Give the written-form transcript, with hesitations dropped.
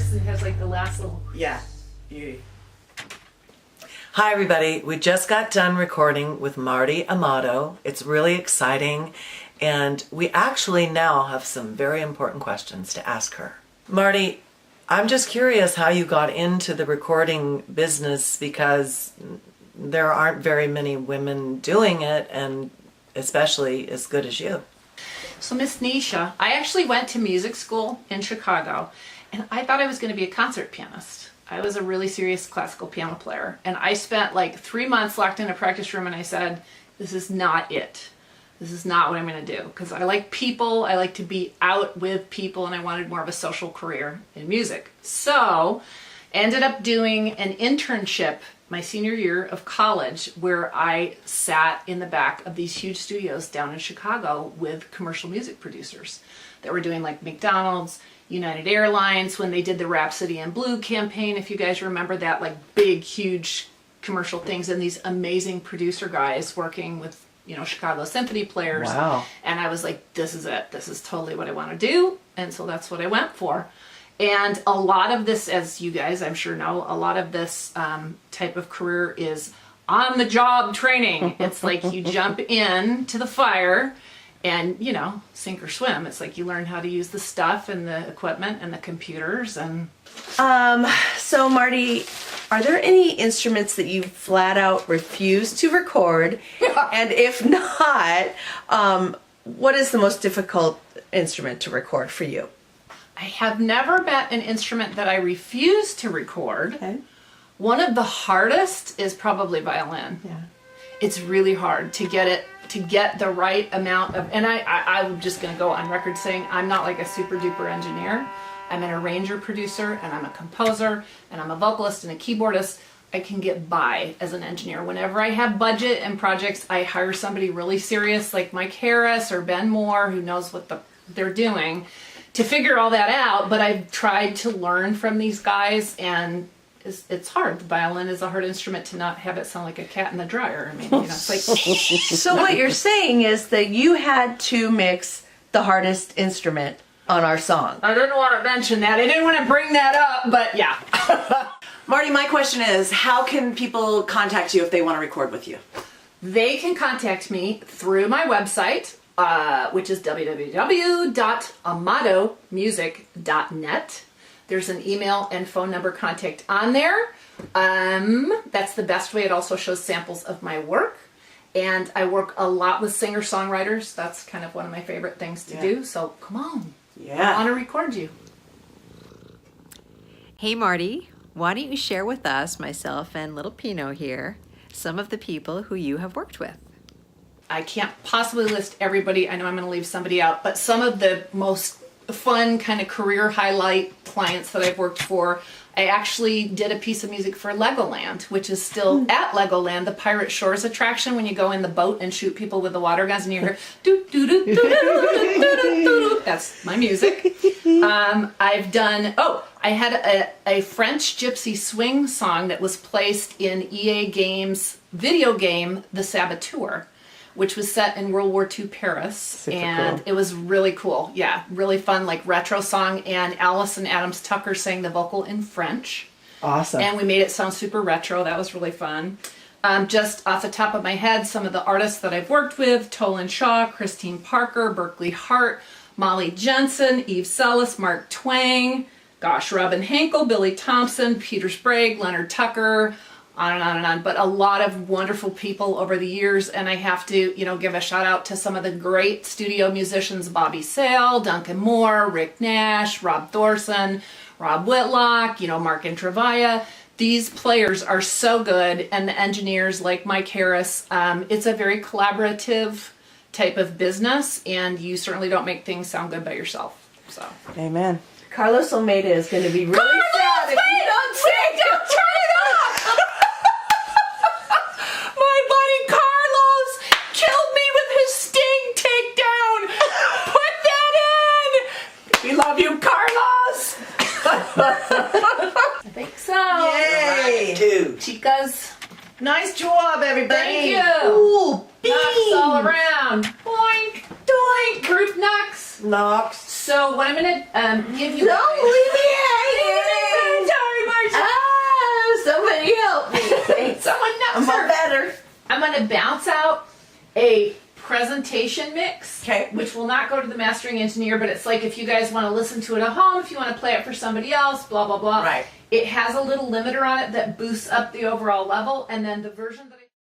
chorus. It has like the last little. Yeah. Hi everybody, we just got done recording with Marti Amado. It's really exciting, and we actually now have some very important questions to ask her. Marti, I'm just curious how you got into the recording business, because there aren't very many women doing it, and especially as good as you. So Miss Nisha, I actually went to music school in Chicago, and I thought I was going to be a concert pianist. I was a really serious classical piano player, and I spent like 3 months locked in a practice room, and I said, this is not it. This is not what I'm going to do, because I like people, I like to be out with people, and I wanted more of a social career in music. So I ended up doing an internship my senior year of college, where I sat in the back of these huge studios down in Chicago with commercial music producers that were doing like McDonald's, United Airlines, when they did the Rhapsody in Blue campaign, if you guys remember that, like big, huge commercial things, and these amazing producer guys working with, you know, Chicago symphony players. Wow. And I was like, this is it. This is totally what I want to do. And so that's what I went for. And a lot of this, as you guys I'm sure know, a lot of this type of career is on-the-job training. It's like you jump in to the fire and, you know, sink or swim. It's like you learn how to use the stuff and the equipment and the computers. And So Marti, are there any instruments that you flat out refuse to record? And if not, what is the most difficult instrument to record for you? I have never met an instrument that I refuse to record. Okay. One of the hardest is probably violin. Yeah. It's really hard to get it, to get the right amount of, and I'm just going to go on record saying I'm not like a super duper engineer. I'm an arranger producer, and I'm a composer, and I'm a vocalist and a keyboardist. I can get by as an engineer. Whenever I have budget and projects, I hire somebody really serious like Mike Harris or Ben Moore, who knows what they're doing, to figure all that out. But I've tried to learn from these guys, and it's hard. The violin is a hard instrument to not have it sound like a cat in the dryer. I mean, you know, it's like. So what you're saying is that you had to mix the hardest instrument on our song. I didn't want to mention that. I didn't want to bring that up, but yeah. Marti, my question is, how can people contact you if they want to record with you? They can contact me through my website, which is www.amadomusic.net. There's an email and phone number contact on there. That's the best way. It also shows samples of my work. And I work a lot with singer-songwriters. That's kind of one of my favorite things to do. So come on. Yeah. I want to record you. Hey Marti, why don't you share with us, myself and little Pinot here, some of the people who you have worked with? I can't possibly list everybody. I know I'm going to leave somebody out, but some of the most fun kind of career highlight clients that I've worked for. I actually did a piece of music for Legoland, which is still at Legoland, the Pirate Shores attraction, when you go in the boat and shoot people with the water guns and you hear doo doo doo doo doo doo doo doo. That's my music. I've done, I had a French gypsy swing song that was placed in EA Games video game, The Saboteur, which was set in World War II Paris. Super and cool. It was really cool. Yeah, really fun, like retro song. And Allison Adams Tucker sang the vocal in French. Awesome. And we made it sound super retro. That was really fun. Just off the top of my head, some of the artists that I've worked with: Tolan Shaw, Christine Parker, Berkeley Hart, Molly Jensen, Eve Sellis, Mark Twang, Robin Henkel, Billy Thompson, Peter Sprague, Leonard Tucker, on and on and on. But a lot of wonderful people over the years, and I have to, give a shout out to some of the great studio musicians: Bobby Sale, Duncan Moore, Rick Nash, Rob Thorson, Rob Whitlock, Mark Intravia. These players are so good, and the engineers like Mike Harris. It's a very collaborative type of business, and you certainly don't make things sound good by yourself. So. Amen. Carlos Almeida is going to be really sad if you don't sing. Don't turn it off! My buddy Carlos killed me with his Sting takedown. Put that in. We love you, Carlos. I think so. Yay! Two. Chicas, Nice job, everybody. thank you. Ooh, Knocks all around. Boink, doink. Group knocks. Knocks. So what I'm gonna give you. Don't leave me hanging. I'm all better. I'm going to bounce out a presentation mix, Okay. which will not go to the mastering engineer, but it's like if you guys want to listen to it at home, if you want to play it for somebody else, blah, blah, blah. Right. It has a little limiter on it that boosts up the overall level, and then the version that